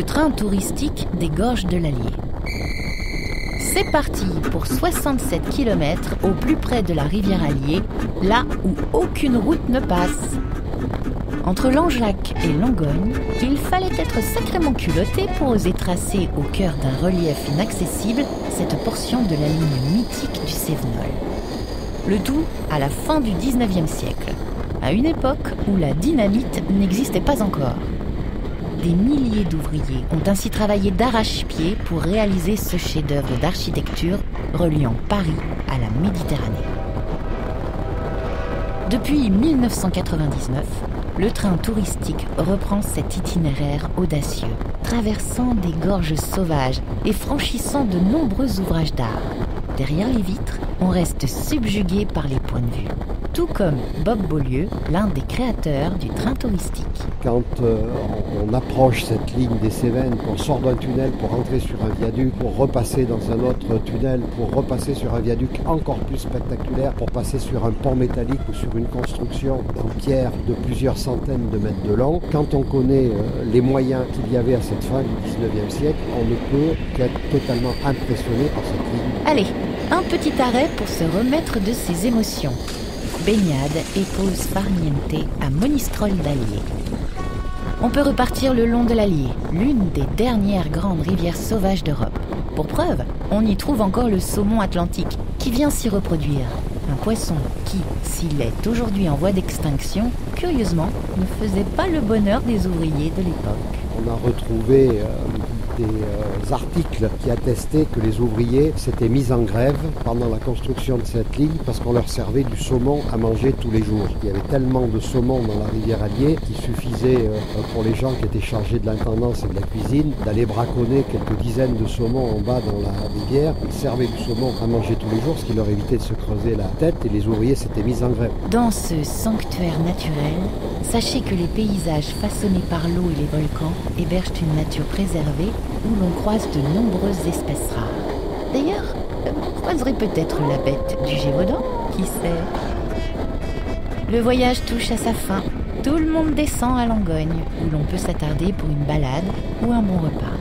le train touristique des Gorges de l'Allier. C'est parti pour 67 km au plus près de la rivière Allier, là où aucune route ne passe. Entre Langeac et Langogne, il fallait être sacrément culotté pour oser tracer au cœur d'un relief inaccessible cette portion de la ligne mythique du Cévenol. Le tout à la fin du 19e siècle, à une époque où la dynamite n'existait pas encore. Des milliers d'ouvriers ont ainsi travaillé d'arrache-pied pour réaliser ce chef-d'œuvre d'architecture reliant Paris à la Méditerranée. Depuis 1999, le train touristique reprend cet itinéraire audacieux, traversant des gorges sauvages et franchissant de nombreux ouvrages d'art. Derrière les vitres, on reste subjugué par les points de vue. Tout comme Bob Beaulieu, l'un des créateurs du train touristique. Quand on approche cette ligne des Cévennes, qu'on sort d'un tunnel pour rentrer sur un viaduc, pour repasser dans un autre tunnel, pour repasser sur un viaduc encore plus spectaculaire, pour passer sur un pont métallique ou sur une construction en pierre de plusieurs centaines de mètres de long, quand on connaît les moyens qu'il y avait à cette fin du 19e siècle, on ne peut qu'être totalement impressionné par cette ligne. Allez, un petit arrêt pour se remettre de ses émotions. Baignade et pause farniente à Monistrol d'Allier. On peut repartir le long de l'Allier, l'une des dernières grandes rivières sauvages d'Europe. Pour preuve, on y trouve encore le saumon atlantique qui vient s'y reproduire. Un poisson qui, s'il est aujourd'hui en voie d'extinction, curieusement, ne faisait pas le bonheur des ouvriers de l'époque. On a retrouvé des articles qui attestaient que les ouvriers s'étaient mis en grève pendant la construction de cette ligne parce qu'on leur servait du saumon à manger tous les jours. Il y avait tellement de saumon dans la rivière Allier qu'il suffisait pour les gens qui étaient chargés de l'intendance et de la cuisine d'aller braconner quelques dizaines de saumons en bas dans la rivière. Ils servaient du saumon à manger tous les jours, ce qui leur évitait de se creuser la tête, et les ouvriers s'étaient mis en grève. Dans ce sanctuaire naturel, sachez que les paysages façonnés par l'eau et les volcans hébergent une nature préservée où l'on croise de nombreuses espèces rares. D'ailleurs, vous croiserez peut-être la bête du Gévaudan, qui sait. Le voyage touche à sa fin. Tout le monde descend à Langogne, où l'on peut s'attarder pour une balade ou un bon repas.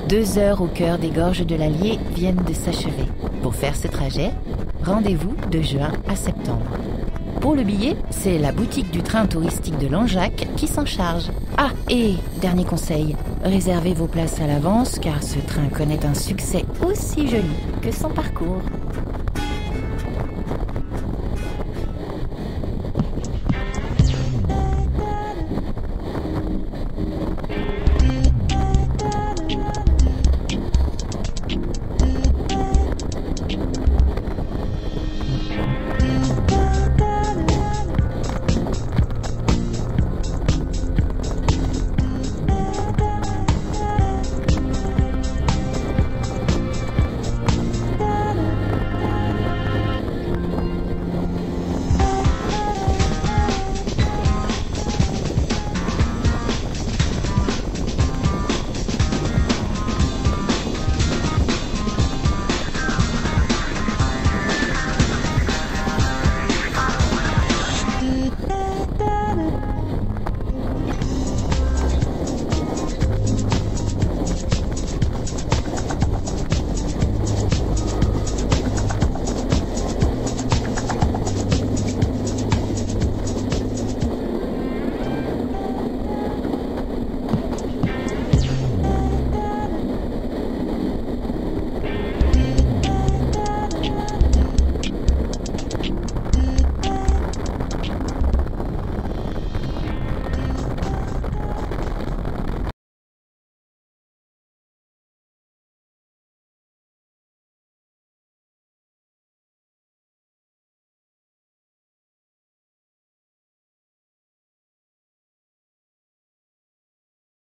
2 heures au cœur des gorges de l'Allier viennent de s'achever. Pour faire ce trajet, rendez-vous de juin à septembre. Pour le billet, c'est la boutique du train touristique de Langeac qui s'en charge. Ah, et dernier conseil, réservez vos places à l'avance car ce train connaît un succès aussi joli que son parcours.